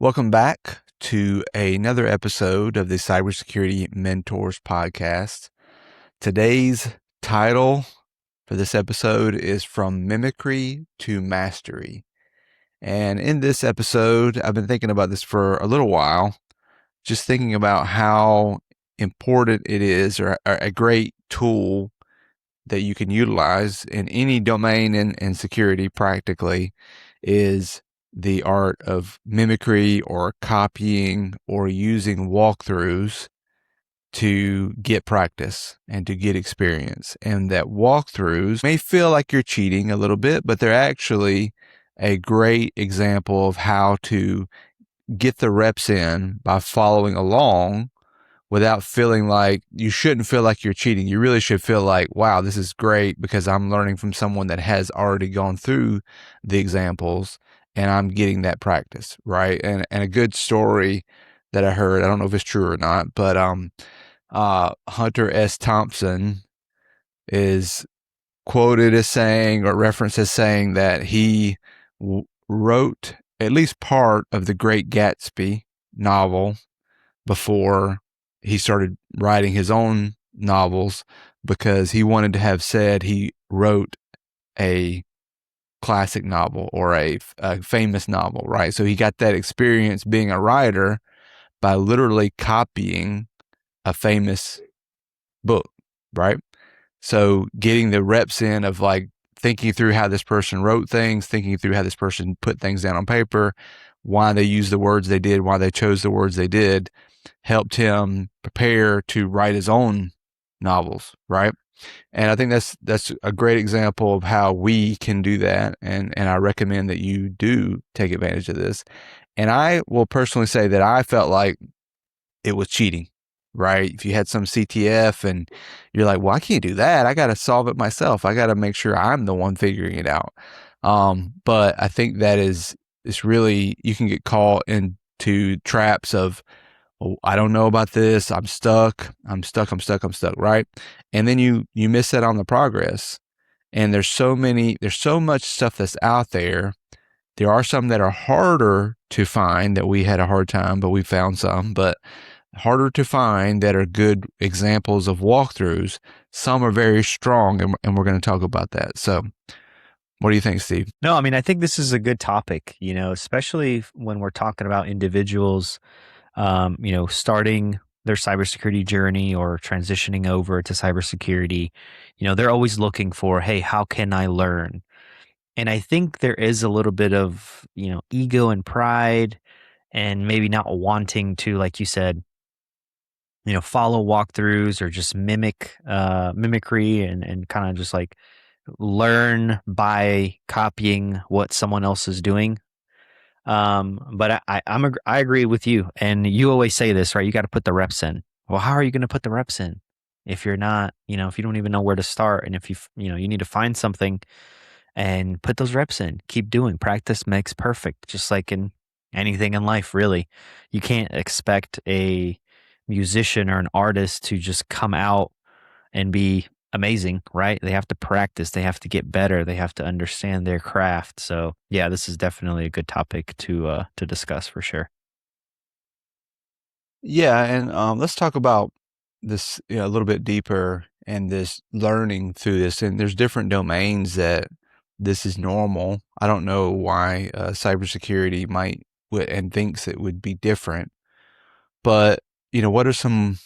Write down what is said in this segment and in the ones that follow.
Welcome back to another episode of the Cybersecurity Mentors Podcast. Today's title for this episode is From Mimicry to Mastery. And in this episode, I've been thinking about this for a little while, just thinking about how important it is, or a great tool that you can utilize in any domain in security practically, is the art of mimicry or copying or using walkthroughs to get practice and to get experience. And that walkthroughs may feel like you're cheating a little bit, but they're actually a great example of how to get the reps in by following along without feeling like you shouldn't feel like you're cheating. You really should feel like, wow, this is great because I'm learning from someone that has already gone through the examples and I'm getting that practice, right? And a good story that I heard, I don't know if it's true or not, but Hunter S. Thompson is quoted as saying, or referenced as saying, that he wrote at least part of the Great Gatsby novel before he started writing his own novels, because he wanted to have said he wrote a classic novel or a famous novel, right? So he got that experience being a writer by literally copying a famous book, right? So getting the reps in of like thinking through how this person wrote things, thinking through how this person put things down on paper, why they used the words they did, why they chose the words they did, helped him prepare to write his own novels, right? And I think that's a great example of how we can do that. And I recommend that you do take advantage of this. And I will personally say that I felt like it was cheating, right? If you had some CTF and you're like, well, I can't do that. I got to solve it myself. I got to make sure I'm the one figuring it out. But I think that it's really, you can get caught into traps of, oh, I don't know about this. I'm stuck, right? And then you miss out on the progress. And there's so much stuff that's out there. There are some that are harder to find that we had a hard time, but we found some, but harder to find that are good examples of walkthroughs. Some are very strong, and we're going to talk about that. So what do you think, Steve? No, I mean, I think this is a good topic, especially when we're talking about individuals, starting their cybersecurity journey or transitioning over to cybersecurity. They're always looking for, hey, how can I learn? And I think there is a little bit of, ego and pride and maybe not wanting to, like you said, follow walkthroughs or just mimicry and kind of just like learn by copying what someone else is doing. But I agree with you. And you always say this, right? You got to put the reps in. Well, how are you going to put the reps in if you're not, if you don't even know where to start, and if you need to find something and put those reps in, keep doing. Practice makes perfect, just like in anything in life, really. You can't expect a musician or an artist to just come out and be amazing, right? They have to practice, they have to get better, they have to understand their craft. So yeah, this is definitely a good topic to discuss for sure. Yeah, and let's talk about this a little bit deeper, and this learning through this. And there's different domains that this is normal. I don't know why cybersecurity might and thinks it would be different, but what are some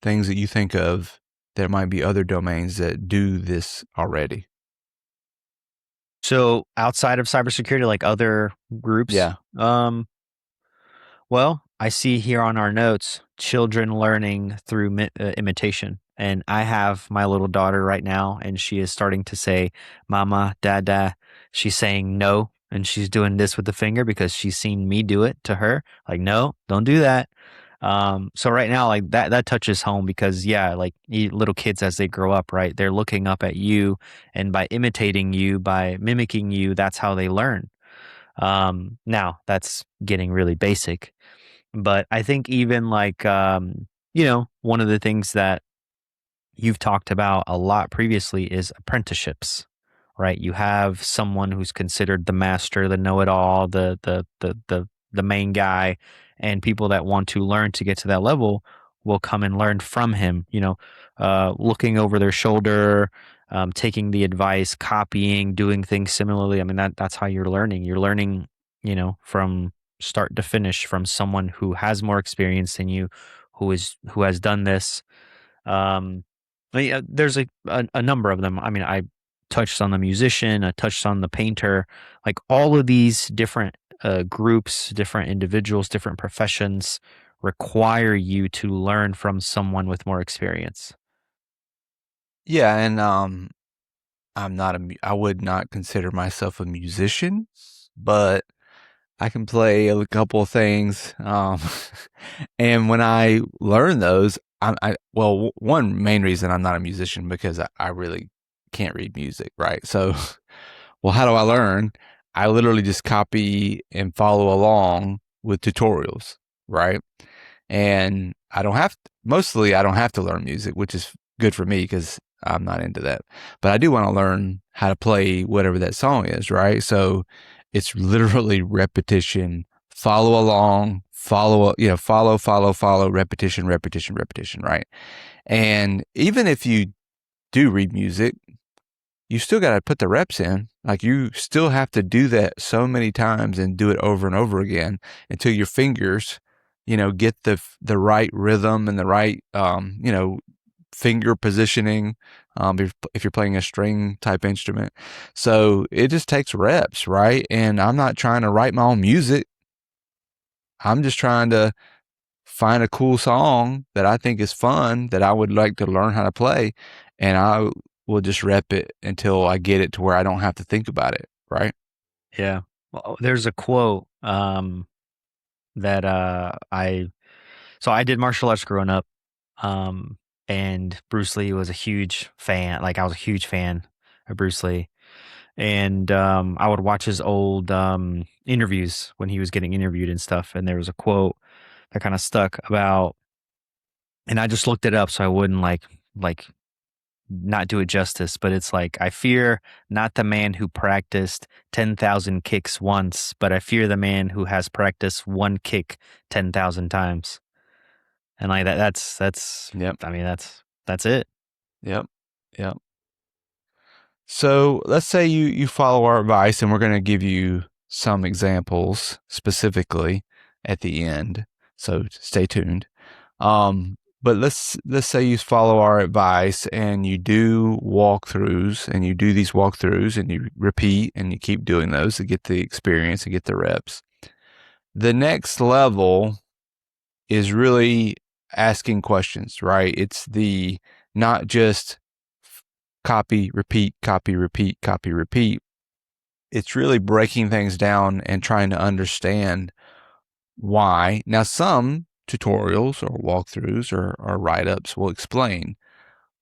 things that you think of that might be other domains that do this already? So outside of cybersecurity, like other groups, Yeah. Well, I see here on our notes, children learning through imitation. And I have my little daughter right now, and she is starting to say, Mama, Dada. She's saying no, and she's doing this with the finger because she's seen me do it to her. Like, no, don't do that. So right now, like that touches home because, yeah, like little kids as they grow up, right? They're looking up at you, and by imitating you, by mimicking you, that's how they learn. Now that's getting really basic. But I think even like, one of the things that you've talked about a lot previously is apprenticeships, right? You have someone who's considered the master, the know-it-all, the the main guy, and people that want to learn to get to that level will come and learn from him, looking over their shoulder, taking the advice, copying, doing things similarly. I mean, that's how you're learning. You're learning, from start to finish from someone who has more experience than you, who has done this. There's a number of them. I mean, I touched on the musician, I touched on the painter, like all of these different groups, different individuals, different professions require you to learn from someone with more experience. Yeah, and I would not consider myself a musician, but I can play a couple of things. And when I learn those, well, one main reason I'm not a musician because I really can't read music, right? So, well, how do I learn? I literally just copy and follow along with tutorials, right? And mostly I don't have to learn music, which is good for me because I'm not into that. But I do want to learn how to play whatever that song is, right? So it's literally repetition, follow along, follow, repetition, repetition, repetition, right? And even if you do read music, you still got to put the reps in. Like you still have to do that so many times and do it over and over again until your fingers, get the right rhythm and the right, finger positioning. If you're playing a string type instrument, so it just takes reps, right? And I'm not trying to write my own music. I'm just trying to find a cool song that I think is fun that I would like to learn how to play, and I will just rep it until I get it to where I don't have to think about it, right? Yeah. Well, there's a quote that I did martial arts growing up, and Bruce Lee was a huge fan. Like I was a huge fan of Bruce Lee, and I would watch his old interviews when he was getting interviewed and stuff. And there was a quote that kind of stuck about, and I just looked it up so I wouldn't like not do it justice, but it's like, I fear not the man who practiced 10,000 kicks once, but I fear the man who has practiced one kick 10,000 times. And like that's Yep. I mean, that's it. Yep. Yep. So let's say you follow our advice, and we're going to give you some examples specifically at the end. So stay tuned. But let's say you follow our advice and you do walkthroughs, and you do these walkthroughs and you repeat and you keep doing those to get the experience and get the reps. The next level is really asking questions, right? It's the not just copy, repeat, copy, repeat, copy, repeat. It's really breaking things down and trying to understand why. Now, some tutorials or walkthroughs or write-ups will explain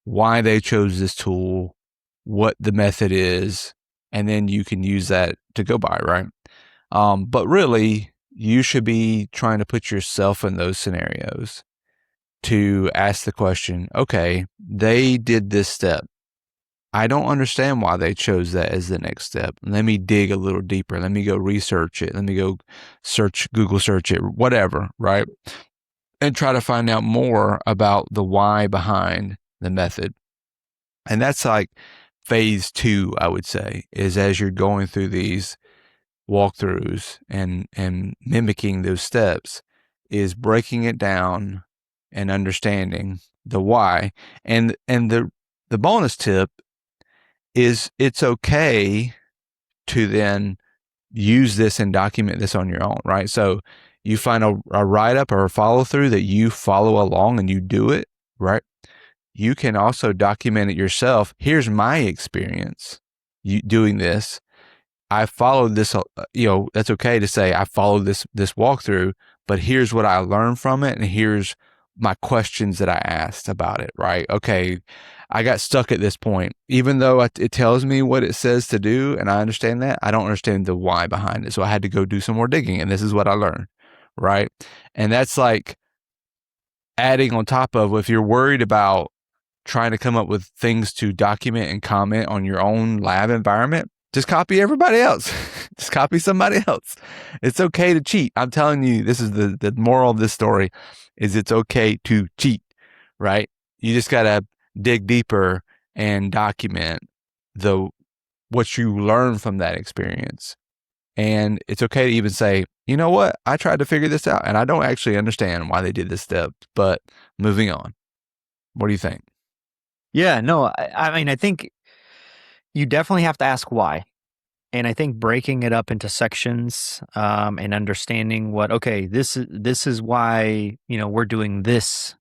why they chose this tool, what the method is, and then you can use that to go by, right? But really, you should be trying to put yourself in those scenarios to ask the question, okay, they did this step. I don't understand why they chose that as the next step. Let me dig a little deeper. Let me go research it. Let me go Google search it, whatever, right? And try to find out more about the why behind the method. And that's like phase 2, I would say, is as you're going through these walkthroughs and mimicking those steps, is breaking it down and understanding the why. And the bonus tip is it's okay to then use this and document this on your own, right? So you find a write-up or a follow-through that you follow along and you do it, right? You can also document it yourself. Here's my experience doing this. I followed this, that's okay to say I followed this walkthrough, but here's what I learned from it, and here's my questions that I asked about it, right? Okay, I got stuck at this point. Even though it tells me what it says to do, and I understand that, I don't understand the why behind it. So I had to go do some more digging, and this is what I learned, right? And that's like adding on top of, if you're worried about trying to come up with things to document and comment on your own lab environment, just copy everybody else. Just copy somebody else. It's okay to cheat. I'm telling you, this is the moral of this story is it's okay to cheat, right? You just got to dig deeper and document what you learn from that experience. And it's okay to even say, you know what? I tried to figure this out and I don't actually understand why they did this step, but moving on. What do you think? Yeah, no, I mean, I think you definitely have to ask why. And I think breaking it up into sections and understanding this is why, we're doing this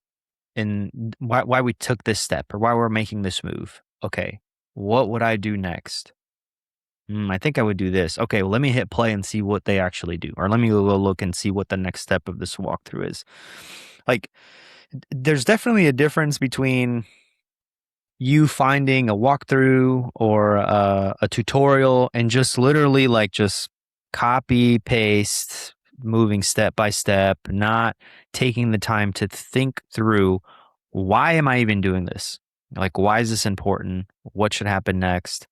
and why we took this step or why we're making this move. Okay, what would I do next? I think I would do this. Okay, well, let me hit play and see what they actually do. Or let me go look and see what the next step of this walkthrough is. Like, there's definitely a difference between you finding a walkthrough or a tutorial and just literally just copy, paste, moving step by step, not taking the time to think through, why am I even doing this? Like, why is this important? What should happen next?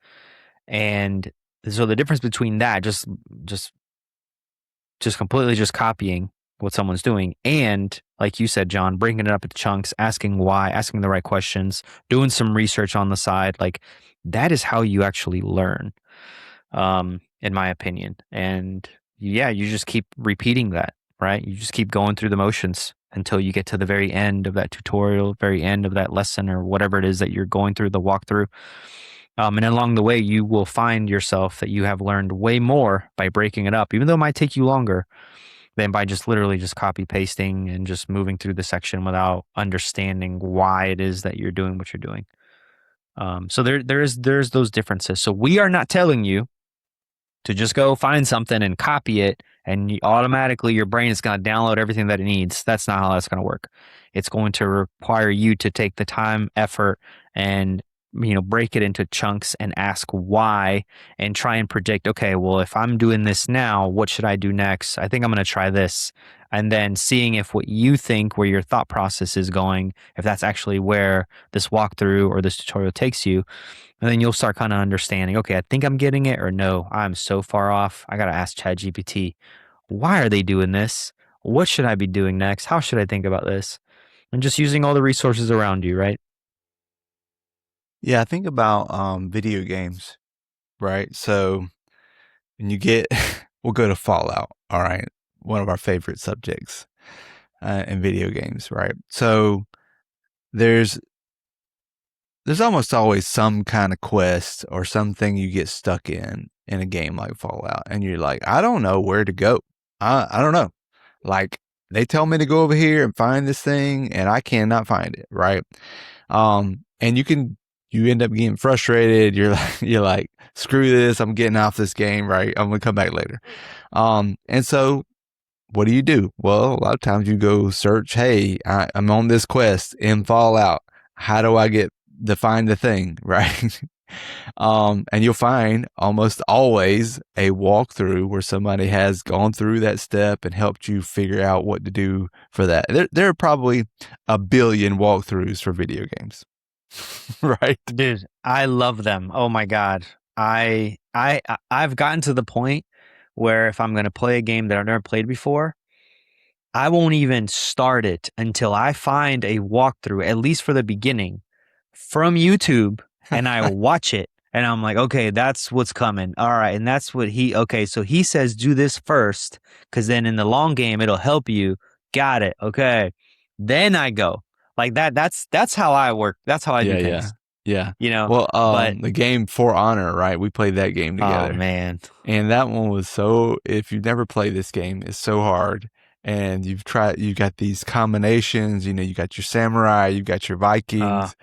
And so the difference between that, just completely just copying what someone's doing, and like you said, John, breaking it up into chunks, asking why, asking the right questions, doing some research on the side, that is how you actually learn, in my opinion. And yeah, you just keep repeating that, right? You just keep going through the motions until you get to the very end of that tutorial, very end of that lesson, or whatever it is that you're going through the walkthrough. And along the way, you will find yourself that you have learned way more by breaking it up, even though it might take you longer than by just literally just copy pasting and just moving through the section without understanding why it is that you're doing what you're doing. So there's those differences. So we are not telling you to just go find something and copy it and automatically your brain is going to download everything that it needs. That's not how that's going to work. It's going to require you to take the time, effort, and break it into chunks and ask why and try and predict, okay, well, if I'm doing this now, what should I do next? I think I'm going to try this. And then seeing if what you think, where your thought process is going, if that's actually where this walkthrough or this tutorial takes you. And then you'll start kind of understanding, okay, I think I'm getting it, or no, I'm so far off. I got to ask ChatGPT, why are they doing this? What should I be doing next? How should I think about this? And just using all the resources around you, right? Yeah, I think about video games, right? So when you get, we'll go to Fallout, all right? One of our favorite subjects in video games, right? So there's almost always some kind of quest or something you get stuck in a game like Fallout, and you're like, I don't know where to go. I don't know. Like, they tell me to go over here and find this thing, and I cannot find it, right? And you end up getting frustrated. You're like, screw this. I'm getting off this game, right? I'm gonna come back later. And so what do? Well, a lot of times you go search, hey, I'm on this quest in Fallout. How do I find the thing, right? And you'll find almost always a walkthrough where somebody has gone through that step and helped you figure out what to do for that. There are probably a billion walkthroughs for video games. Right? Dude, I love them. Oh my God. I've gotten to the point where if I'm going to play a game that I've never played before, I won't even start it until I find a walkthrough, at least for the beginning, from YouTube, and I watch it. And I'm like, okay, that's what's coming. All right. And that's what so he says, do this first, because then in the long game, it'll help you. Got it. Okay. Then I go. Like that. That's how I work. That's how I do things. Yeah. Well, but the game For Honor, right? We played that game together. Oh man. And that one was if you've never played this game, it's so hard. And you got these combinations, you got your samurai, you got your Vikings,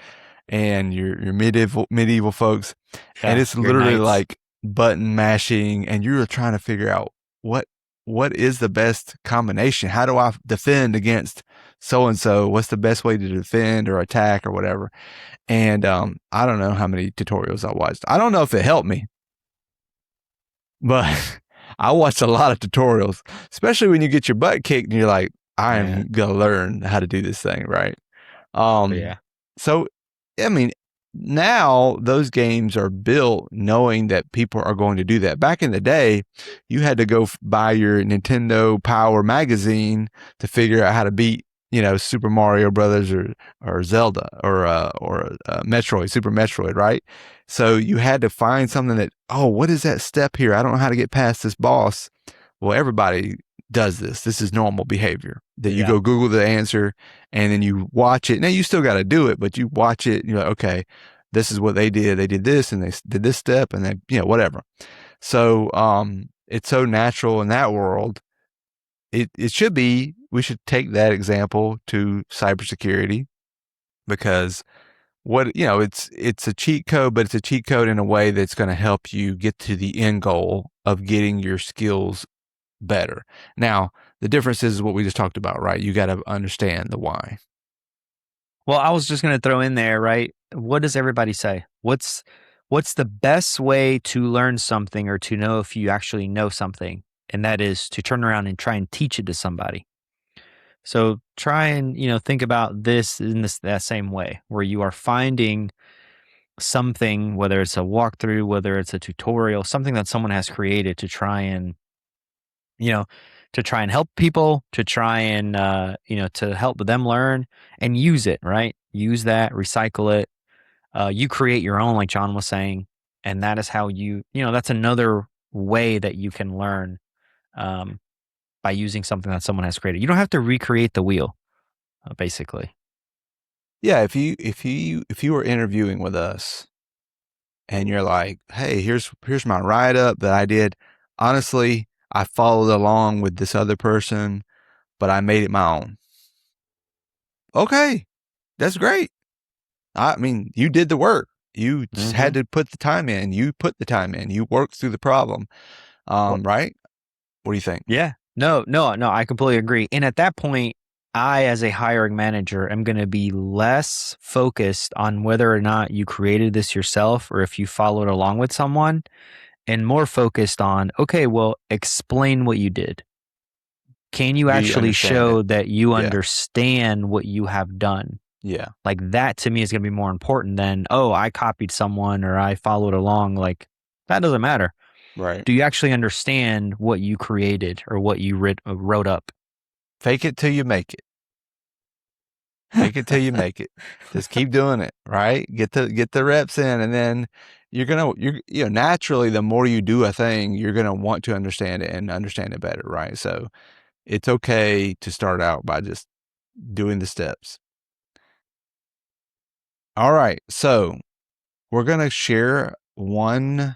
and your medieval folks. And it's literally like button mashing, and you're trying to figure out what is the best combination? How do I defend against so-and-so? What's the best way to defend or attack or whatever? And I don't know how many tutorials I watched. I don't know if it helped me, but I watched a lot of tutorials, especially when you get your butt kicked and you're like, I'm going to learn how to do this thing, right? Yeah. So, I mean, now those games are built knowing that people are going to do that. Back in the day, you had to go buy your Nintendo Power magazine to figure out how to beat, Super Mario Brothers or Zelda or Metroid, Super Metroid, right? So you had to find something that, oh, what is that step here? I don't know how to get past this boss. Well, everybody does this. This is normal behavior that you Yeah. go Google the answer and then you watch it. Now you still got to do it, but you watch it and you're like, okay, this is what they did. They did this and they did this step and they, whatever. So, it's so natural in that world. It should be, we should take that example to cybersecurity because it's a cheat code, but it's a cheat code in a way that's going to help you get to the end goal of getting your skills better. Now, the difference is what we just talked about, right? You got to understand the why. Well, I was just going to throw in there, right? What does everybody say? What's the best way to learn something or to know if you actually know something? And that is to turn around and try and teach it to somebody. So try and, think about this in that same way where you are finding something, whether it's a walkthrough, whether it's a tutorial, something that someone has created to try and, help people, to try and, to help them learn and use it, right? Use that, recycle it. You create your own, like John was saying. And that is how that's another way that you can learn by using something that someone has created. You don't have to recreate the wheel, basically. Yeah, if you were interviewing with us and you're like, "Hey, here's my write up that I did. Honestly, I followed along with this other person, but I made it my own." Okay, that's great. I mean, you did the work. You just had to put the time in. You put the time in. You worked through the problem. Right? What do you think? Yeah. No, I completely agree. And at that point, I, as a hiring manager, am going to be less focused on whether or not you created this yourself or if you followed along with someone, and more focused on, okay, well, explain what you did. Can you Do you actually understand show it? that you Yeah. understand what you have done? Yeah. Like that to me is going to be more important than, oh, I copied someone or I followed along. Like that doesn't matter. Right. Do you actually understand what you created or what you wrote up? Fake it till you make it. Fake it till you make it. Just keep doing it, right? Get the reps in, and then you're naturally, the more you do a thing, you're gonna want to understand it and understand it better, right? So it's okay to start out by just doing the steps. All right, so we're gonna share one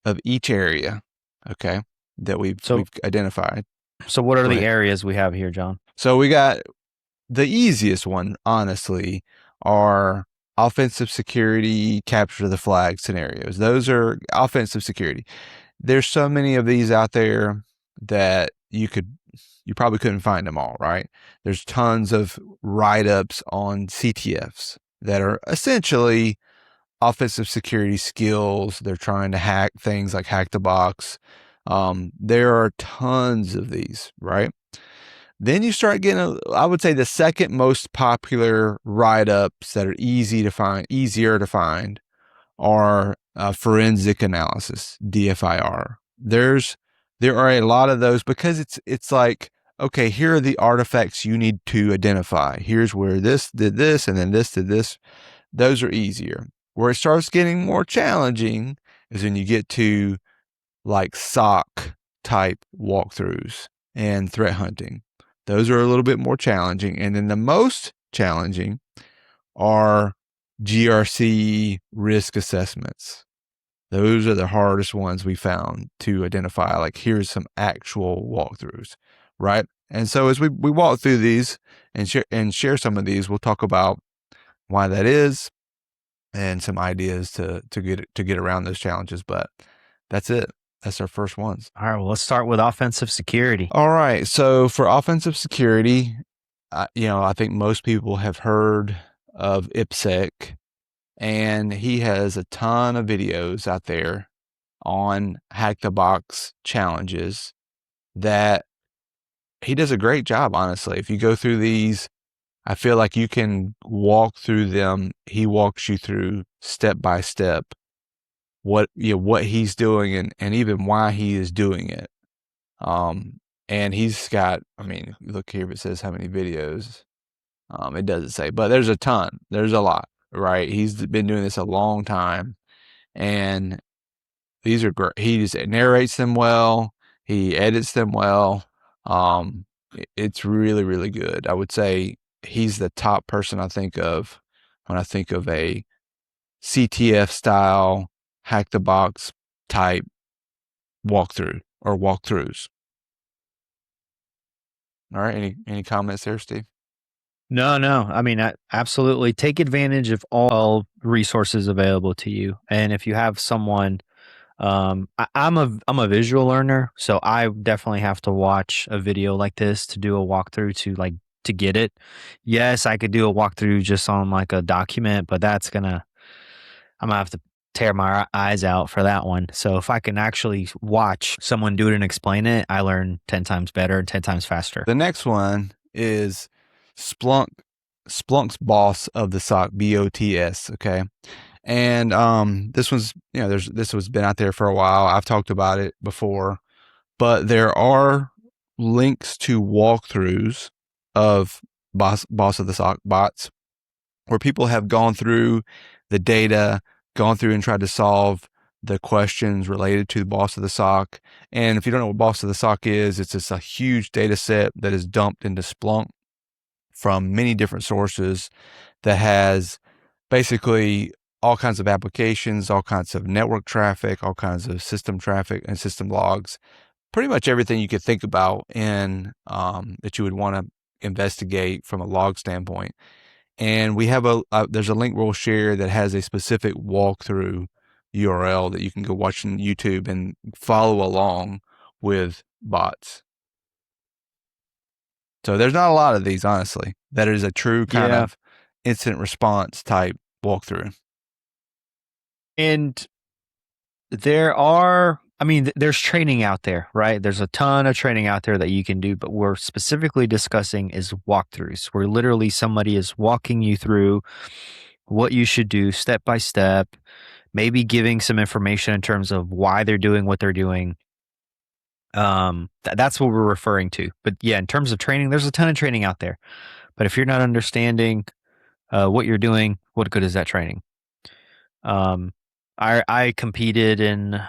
of each area, okay, that we've identified. So what are Go the ahead. areas we have here, John? So we got the easiest one, honestly, are offensive security, capture the flag scenarios. Those are offensive security. There's so many of these out there that you probably couldn't find them all, right? There's tons of write-ups on CTFs that are essentially offensive security skills. They're trying to hack things like hack the box. There are tons of these, right? Then you start getting, I would say, the second most popular write-ups that are easier to find are forensic analysis, DFIR. There are a lot of those because it's like, okay, here are the artifacts you need to identify. Here's where this did this, and then this did this. Those are easier. Where it starts getting more challenging is when you get to like SOC type walkthroughs and threat hunting. Those are a little bit more challenging. And then the most challenging are GRC risk assessments. Those are the hardest ones we found to identify. Like, here's some actual walkthroughs, right? And so as we walk through these and share some of these, we'll talk about why that is and some ideas to get around those challenges. But that's it. That's our first ones. All right, well, let's start with offensive security. All right. So for offensive security, I think most people have heard of IPSEC, and he has a ton of videos out there on hack the box challenges that he does a great job, honestly. If you go through these, I feel like you can walk through them. He walks you through step by step what he's doing and even why he is doing it. And he's got, I mean, look here, if it says how many videos, it doesn't say, but there's a ton. There's a lot, right? He's been doing this a long time, and these are great. He just narrates them well. He edits them well. It's really, really good. I would say he's the top person I think of when I think of a CTF style hack the box type walkthrough or walkthroughs. All right. Any comments there, Steve? No. I mean, absolutely take advantage of all resources available to you. And if you have someone, I'm a visual learner, so I definitely have to watch a video like this to do a walkthrough to get it. Yes, I could do a walkthrough just on like a document, but I'm gonna have to tear my eyes out for that one. So if I can actually watch someone do it and explain it, I learn 10 times better and 10 times faster. The next one is Splunk's Boss of the SOC, BOTS. Okay. And this one's, this was been out there for a while. I've talked about it before, but there are links to walkthroughs of Boss of the SOC bots where people have gone through the data, gone through and tried to solve the questions related to the Boss of the SOC. And if you don't know what Boss of the SOC is, it's just a huge data set that is dumped into Splunk from many different sources that has basically all kinds of applications, all kinds of network traffic, all kinds of system traffic and system logs, pretty much everything you could think about in that you would want to investigate from a log standpoint. And we have there's a link we'll share that has a specific walkthrough URL that you can go watch on YouTube and follow along with bots. So there's not a lot of these, honestly. That is a true kind of incident response type walkthrough. And there's training out there, right? There's a ton of training out there that you can do, but we're specifically discussing is walkthroughs, where literally somebody is walking you through what you should do step by step, maybe giving some information in terms of why they're doing what they're doing. That's what we're referring to. But yeah, in terms of training, there's a ton of training out there. But if you're not understanding what you're doing, what good is that training? We competed in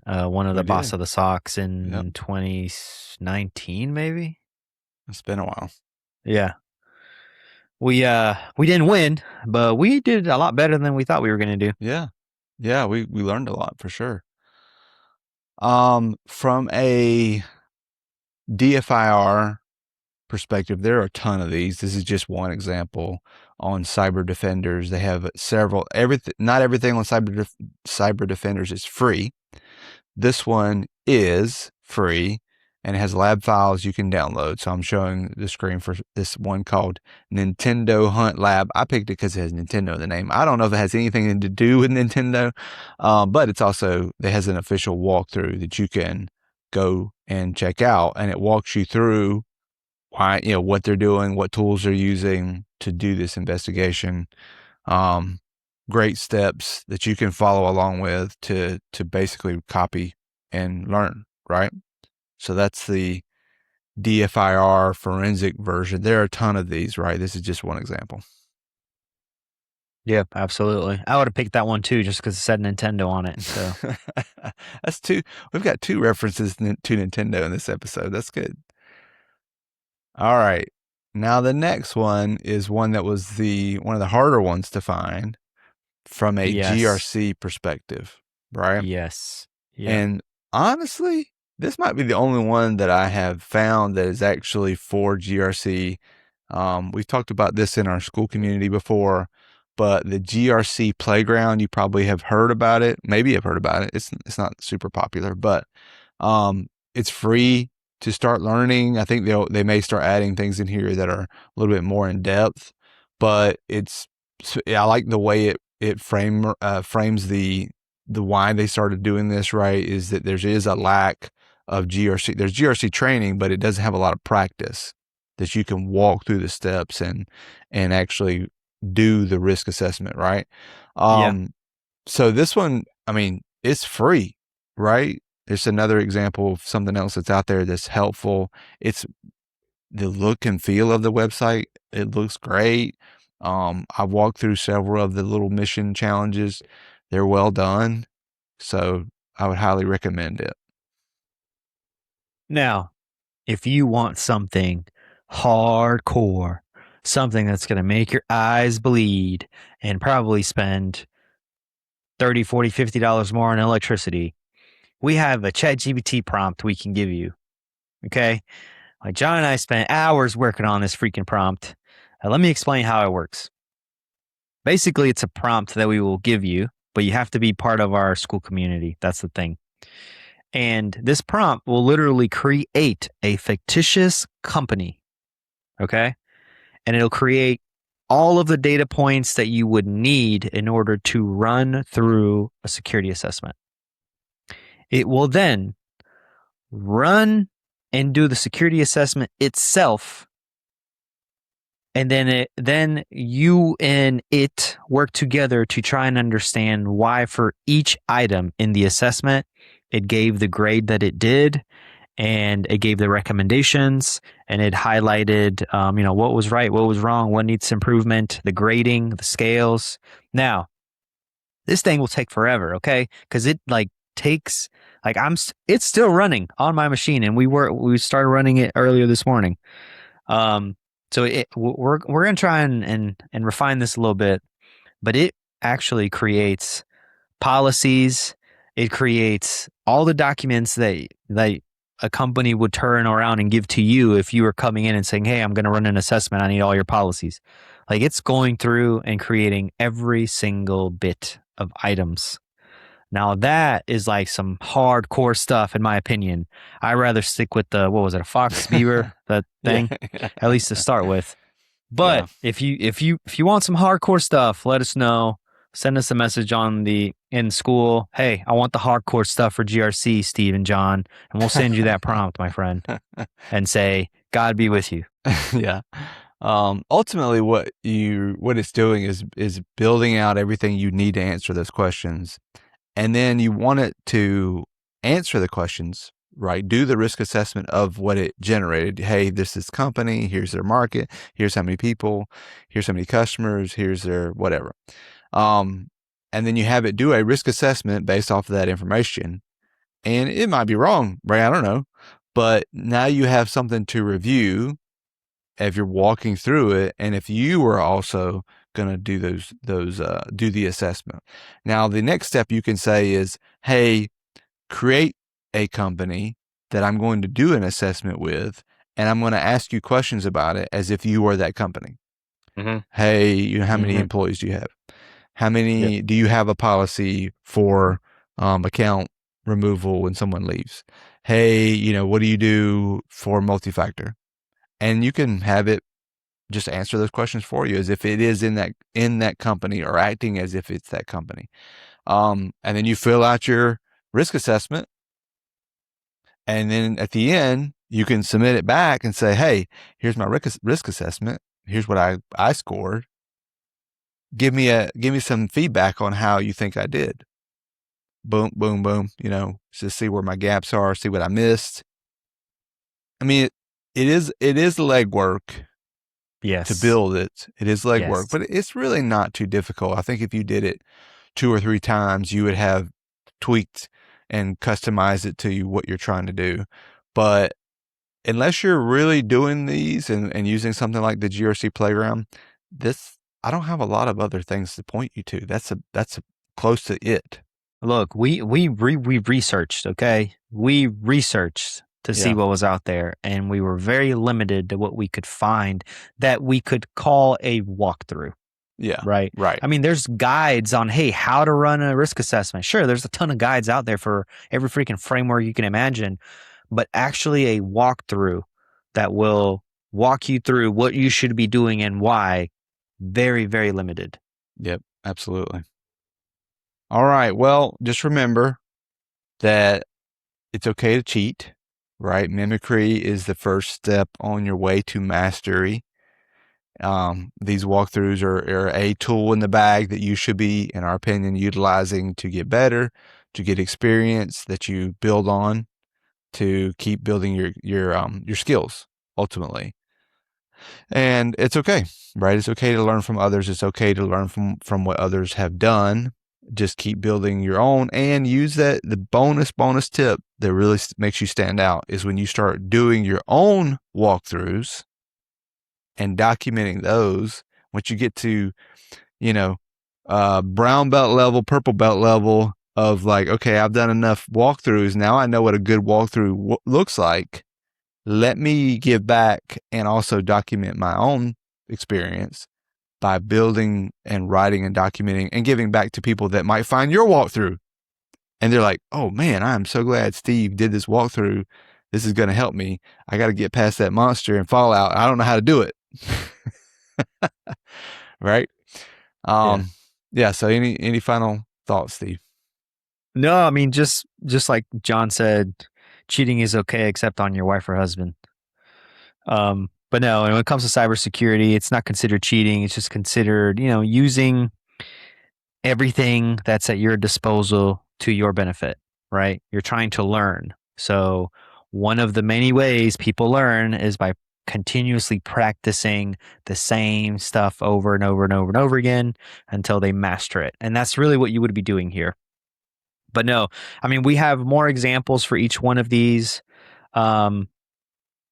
one of the Boss of the SOCs in 2019, maybe. It's been a while. Yeah. We didn't win, but we did a lot better than we thought we were going to do. Yeah. Yeah, we learned a lot for sure. From a DFIR perspective, there are a ton of these. This is just one example on CyberDefenders. They have several. Not everything on CyberDefenders is free. This one is free and it has lab files you can download. So I'm showing the screen for this one called Nintendo Hunt Lab. I picked it because it has Nintendo in the name. I don't know if it has anything to do with Nintendo, but it has an official walkthrough that you can go and check out, and it walks you through why, what they're doing, what tools they're using to do this investigation. Great steps that you can follow along with to basically copy and learn, right? So that's the DFIR forensic version. There are a ton of these, right? This is just one example. Yeah, absolutely. I would have picked that one too, just because it said Nintendo on it. So that's two. We've got two references to Nintendo in this episode. That's good. All right. Now the next one is one that was one of the harder ones to find from a GRC perspective, right? Yes. Yep. And honestly, this might be the only one that I have found that is actually for GRC. We've talked about this in our school community before, but the GRC Playground, you probably have heard about it. Maybe you've heard about it. It's not super popular, but it's free to start learning. I think they may start adding things in here that are a little bit more in depth, but I like the way it frames the why they started doing this, right? Is that there is a lack of GRC. There's GRC training, but it doesn't have a lot of practice that you can walk through the steps and actually do the risk assessment, right? So this one, I mean, it's free, right? It's another example of something else that's out there that's helpful. It's the look and feel of the website. It looks great. I've walked through several of the little mission challenges. They're well done. So I would highly recommend it. Now, if you want something hardcore, something that's going to make your eyes bleed and probably spend $30, $40, $50 more on electricity, we have a ChatGPT prompt we can give you. Okay? Like John and I spent hours working on this freaking prompt. Let me explain how it works. Basically, it's a prompt that we will give you, but you have to be part of our school community. That's the thing. And this prompt will literally create a fictitious company. Okay? And it'll create all of the data points that you would need in order to run through a security assessment. It will then run and do the security assessment itself. And then you and it work together to try and understand why for each item in the assessment, it gave the grade that it did, and it gave the recommendations, and it highlighted, what was right, what was wrong, what needs improvement, the grading, the scales. Now, this thing will take forever, okay? Because it takes it's still running on my machine, and we started running it earlier this morning. So we're gonna try and refine this a little bit, but it actually creates policies. It creates all the documents that a company would turn around and give to you if you were coming in and saying, "Hey, I'm going to run an assessment. I need all your policies." Like, it's going through and creating every single bit of items. Now, that is like some hardcore stuff, in my opinion. I'd rather stick with a Fox Beaver, that thing, at least to start with. But if you want some hardcore stuff, let us know. Send us a message in school. Hey, I want the hardcore stuff for GRC, Steve and John, and we'll send you that prompt, my friend, and say, God be with you. Yeah. Ultimately, what it's doing is building out everything you need to answer those questions, and then you want it to answer the questions, right? Do the risk assessment of what it generated. Hey, this is company. Here's their market. Here's how many people. Here's how many customers. Here's their whatever. And then you have it do a risk assessment based off of that information. And it might be wrong, right? I don't know. But now you have something to review if you're walking through it, and if you were also going to do do the assessment. Now, the next step you can say is, hey, create a company that I'm going to do an assessment with, and I'm going to ask you questions about it as if you were that company. Mm-hmm. Hey, how many employees do you have? How many do you have a policy for account removal when someone leaves? Hey, what do you do for multi-factor? And you can have it just answer those questions for you as if it is in that company, or acting as if it's that company. And then you fill out your risk assessment. And then at the end, you can submit it back and say, hey, here's my risk assessment. Here's what I scored. Give me some feedback on how you think I did. Boom, boom, boom. Just see where my gaps are, see what I missed. I mean, it is legwork. Yes. To build it. It is legwork, but it's really not too difficult. I think if you did it 2 or 3 times, you would have tweaked and customized it to what you're trying to do. But unless you're really doing these and using something like the GRC Playground, I don't have a lot of other things to point you to. That's close to it. Look, we researched, okay? We researched to see what was out there, and we were very limited to what we could find that we could call a walkthrough. Yeah. Right. I mean, there's guides on, hey, how to run a risk assessment. Sure, there's a ton of guides out there for every freaking framework you can imagine, but actually a walkthrough that will walk you through what you should be doing and why, very, very limited. Yep, absolutely. All right. Well, just remember that it's okay to cheat, right? Mimicry is the first step on your way to mastery. These walkthroughs are a tool in the bag that you should be, in our opinion, utilizing to get better, to get experience that you build on, to keep building your skills ultimately. And it's okay, right? It's okay to learn from others. It's okay to learn from what others have done. Just keep building your own and use that. The bonus tip that really makes you stand out is when you start doing your own walkthroughs and documenting those. Once you get to, you know, brown belt level, purple belt level of like, okay, I've done enough walkthroughs. Now I know what a good walkthrough looks like. Let me give back and also document my own experience by building and writing and documenting and giving back to people that might find your walkthrough. And they're like, oh man, I'm so glad Steve did this walkthrough. This is going to help me. I got to get past that monster and Fallout. I don't know how to do it. Right? Yeah. Yeah. So any final thoughts, Steve? No, I mean, just like John said, cheating is okay except on your wife or husband. But no, and when it comes to cybersecurity, it's not considered cheating. It's just considered, using everything that's at your disposal to your benefit, right? You're trying to learn. So one of the many ways people learn is by continuously practicing the same stuff over and over and over and over again until they master it. And that's really what you would be doing here. But no, I mean, we have more examples for each one of these.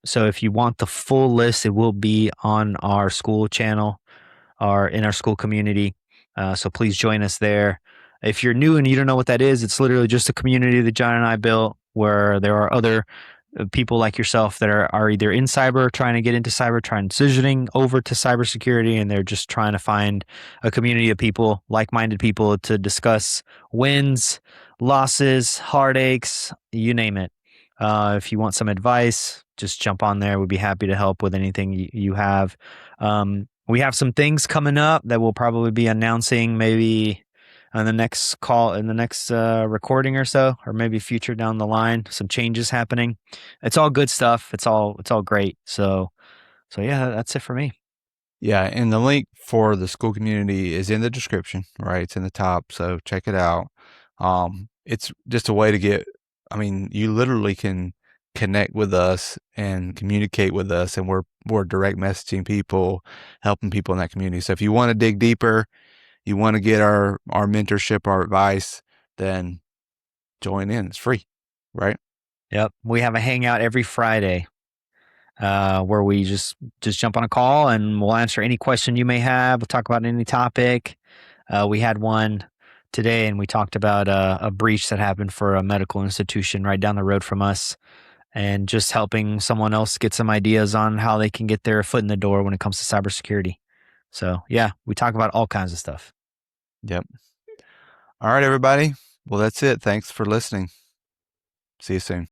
So if you want the full list, it will be on our school channel or in our school community. So please join us there. If you're new and you don't know what that is, it's literally just a community that John and I built where there are other people like yourself that are either in cyber, trying to get into cyber, transitioning over to cybersecurity, and they're just trying to find a community of people, like-minded people, to discuss wins, losses, heartaches, you name it. If you want some advice, just jump on there. We'd be happy to help with anything you have. We have some things coming up that we'll probably be announcing maybe on the next call, in the next recording or so, or maybe future down the line. Some changes happening. It's all good stuff. It's all great. So yeah, that's it for me. Yeah, and the link for the school community is in the description, right? It's in the top, so check it out. It's just a way to get, I mean, you literally can connect with us and communicate with us, and we're direct messaging people, helping people in that community. So if you want to dig deeper, you want to get our mentorship, our advice, then join in. It's free, right? Yep. We have a hangout every Friday. Where we just jump on a call and we'll answer any question you may have. We'll talk about any topic. We had one today and we talked about a breach that happened for a medical institution right down the road from us, and just helping someone else get some ideas on how they can get their foot in the door when it comes to cybersecurity. So yeah, we talk about all kinds of stuff. Yep. All right, everybody. Well, that's it. Thanks for listening. See you soon.